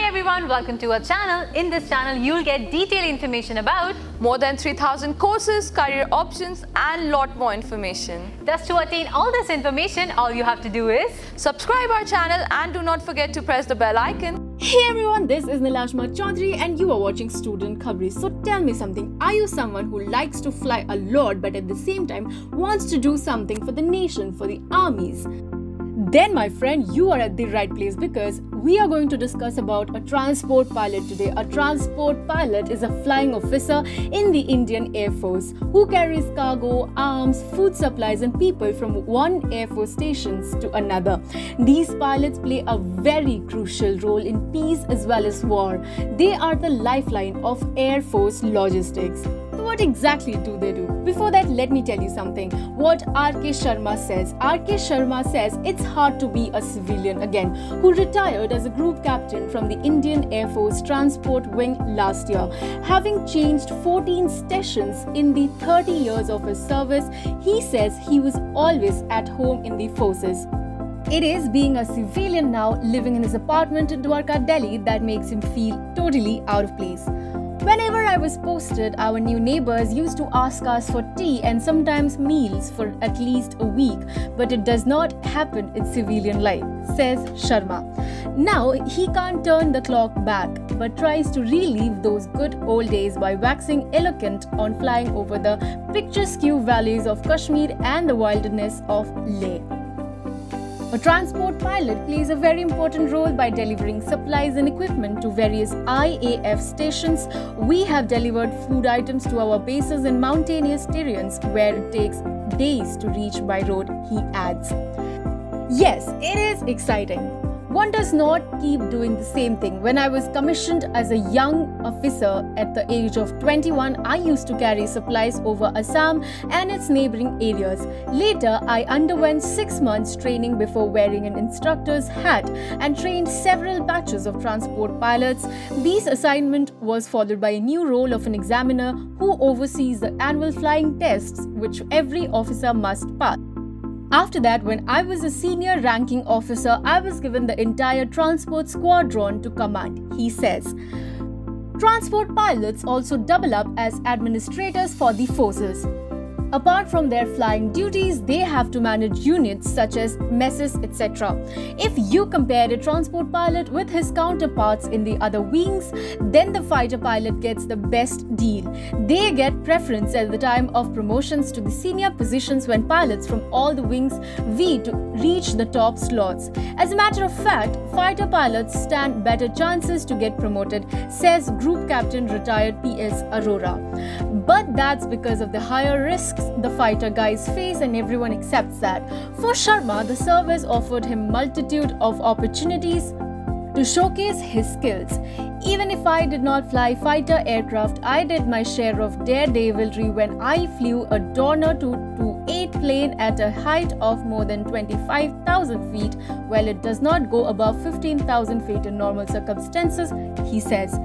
everyone, welcome to our channel. In this channel, you'll get detailed information about more than 3,000 courses, career options and lot more information. Thus, to attain all this information, all you have to do is subscribe our channel and do not forget to press the bell icon. Hey everyone, this is Nilashma Chaudhary and you are watching Student Coverage. So tell me something, are you someone who likes to fly a lot but at the same time wants to do something for the nation, for the armies? Then my friend, you are at the right place because we are going to discuss about a transport pilot today. A transport pilot is a flying officer in the Indian Air Force who carries cargo, arms, food supplies and people from one Air Force stations to another. These pilots play a very crucial role in peace as well as war. They are the lifeline of Air Force logistics. So what exactly do they do? Before that, let me tell you something. What R.K. Sharma says. R.K. Sharma says it's hard to be a civilian again, who retired as a group captain from the Indian Air Force Transport Wing last year. Having changed 14 stations in the 30 years of his service, he says he was always at home in the forces. It is being a civilian now, living in his apartment in Dwarka, Delhi, that makes him feel totally out of place. Whenever I was posted, our new neighbors used to ask us for tea and sometimes meals for at least a week, but it does not happen in civilian life, says Sharma. Now, he can't turn the clock back, but tries to relive those good old days by waxing eloquent on flying over the picturesque valleys of Kashmir and the wilderness of Leh. A transport pilot plays a very important role by delivering supplies and equipment to various IAF stations. We have delivered food items to our bases in mountainous terrains where it takes days to reach by road, he adds. Yes, it is exciting. One does not keep doing the same thing. When I was commissioned as a young officer at the age of 21, I used to carry supplies over Assam and its neighboring areas. Later, I underwent 6 months training before wearing an instructor's hat and trained several batches of transport pilots. This assignment was followed by a new role of an examiner who oversees the annual flying tests which every officer must pass. After that, when I was a senior ranking officer, I was given the entire transport squadron to command, he says. Transport pilots also double up as administrators for the forces. Apart from their flying duties, they have to manage units such as messes, etc. If you compare a transport pilot with his counterparts in the other wings, then the fighter pilot gets the best deal. They get preference at the time of promotions to the senior positions when pilots from all the wings vie to reach the top slots. As a matter of fact, fighter pilots stand better chances to get promoted, says Group Captain retired P.S. Arora. But that's because of the higher risks the fighter guys face and everyone accepts that. For Sharma, the service offered him multitude of opportunities to showcase his skills. Even if I did not fly fighter aircraft, I did my share of daredevilry when I flew a Dornier 228 plane at a height of more than 25,000 feet, while it does not go above 15,000 feet in normal circumstances, he says.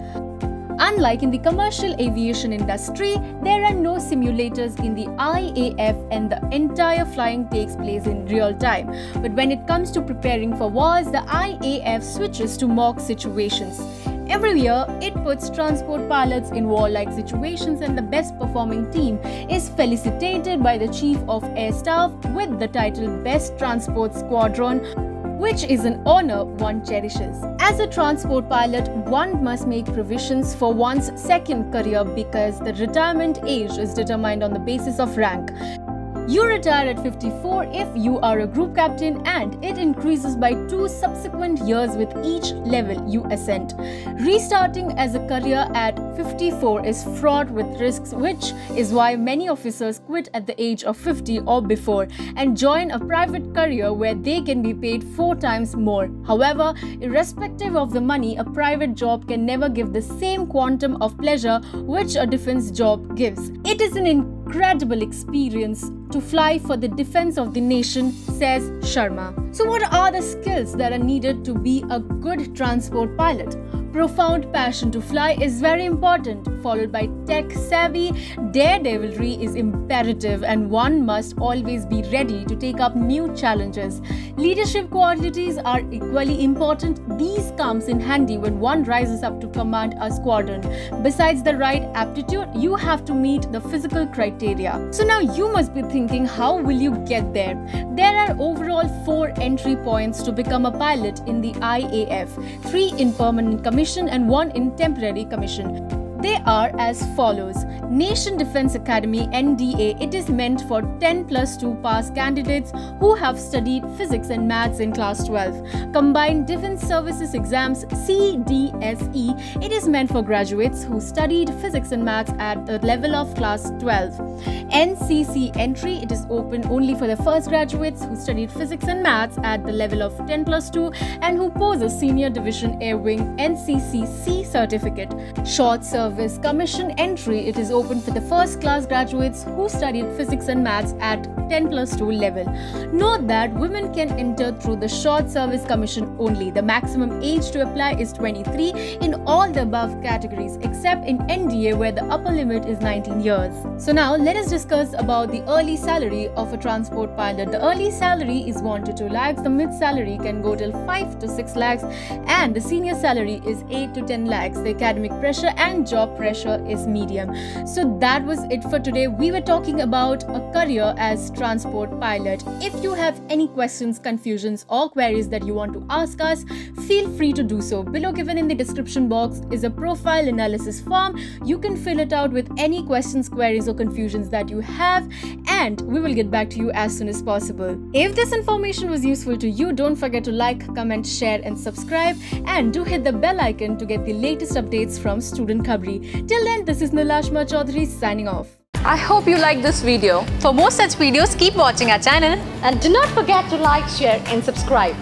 Unlike in the commercial aviation industry, there are no simulators in the IAF and the entire flying takes place in real time. But when it comes to preparing for wars, the IAF switches to mock situations. Every year, it puts transport pilots in warlike situations and the best performing team is felicitated by the Chief of Air Staff with the title Best Transport Squadron, which is an honor one cherishes. As a transport pilot, one must make provisions for one's second career because the retirement age is determined on the basis of rank. You retire at 54 if you are a group captain and it increases by 2 subsequent years with each level you ascend. Restarting as a career at 54 is fraught with risks, which is why many officers quit at the age of 50 or before and join a private career where they can be paid 4 times more. However, irrespective of the money, a private job can never give the same quantum of pleasure which a defense job gives. It is an incredible experience to fly for the defense of the nation, says Sharma. So what are the skills that are needed to be a good transport pilot? Profound passion to fly is very important. followed by tech savvy. Daredevilry is imperative, and one must always be ready to take up new challenges. Leadership qualities are equally important. These comes in handy when one rises up to command a squadron. Besides the right aptitude, you have to meet the physical criteria. So now you must be thinking, how will you get there? There are overall 4 entry points to become a pilot in the IAF, 3 in permanent commission and 1 in temporary commission. They are as follows. Nation Defence Academy NDA, it is meant for 10+2 pass candidates who have studied physics and maths in class 12. Combined Defence Services Exams CDSE, it is meant for graduates who studied physics and maths at the level of class 12. NCC entry, it is open only for the first graduates who studied physics and maths at the level of 10+2 and who possess Senior Division Air Wing NCC C certificate. Short Service Commission entry, it is open for the first class graduates who studied physics and maths at 10+2 level. Note that women can enter through the Short Service Commission only. The maximum age to apply is 23 in all the above categories except in NDA where the upper limit is 19 years. So now let us discuss about the early salary of a transport pilot. The early salary is 1 to 2 lakhs, the mid salary can go till 5 to 6 lakhs and the senior salary is 8 to 10 lakhs. The academic pressure and job pressure is medium. So that was it for today. We were talking about a career as transport pilot. If you have any questions, confusions or queries that you want to ask us, feel free to do so. Below given in the description box is a profile analysis form. You can fill it out with any questions, queries or confusions that you have and we will get back to you as soon as possible. If this information was useful to you, don't forget to like, comment, share and subscribe and do hit the bell icon to get the latest updates from Student Khabri. Till then, this is Nilashma Chaudhary signing off. I hope you liked this video. For more such videos, keep watching our channel. And do not forget to like, share and subscribe.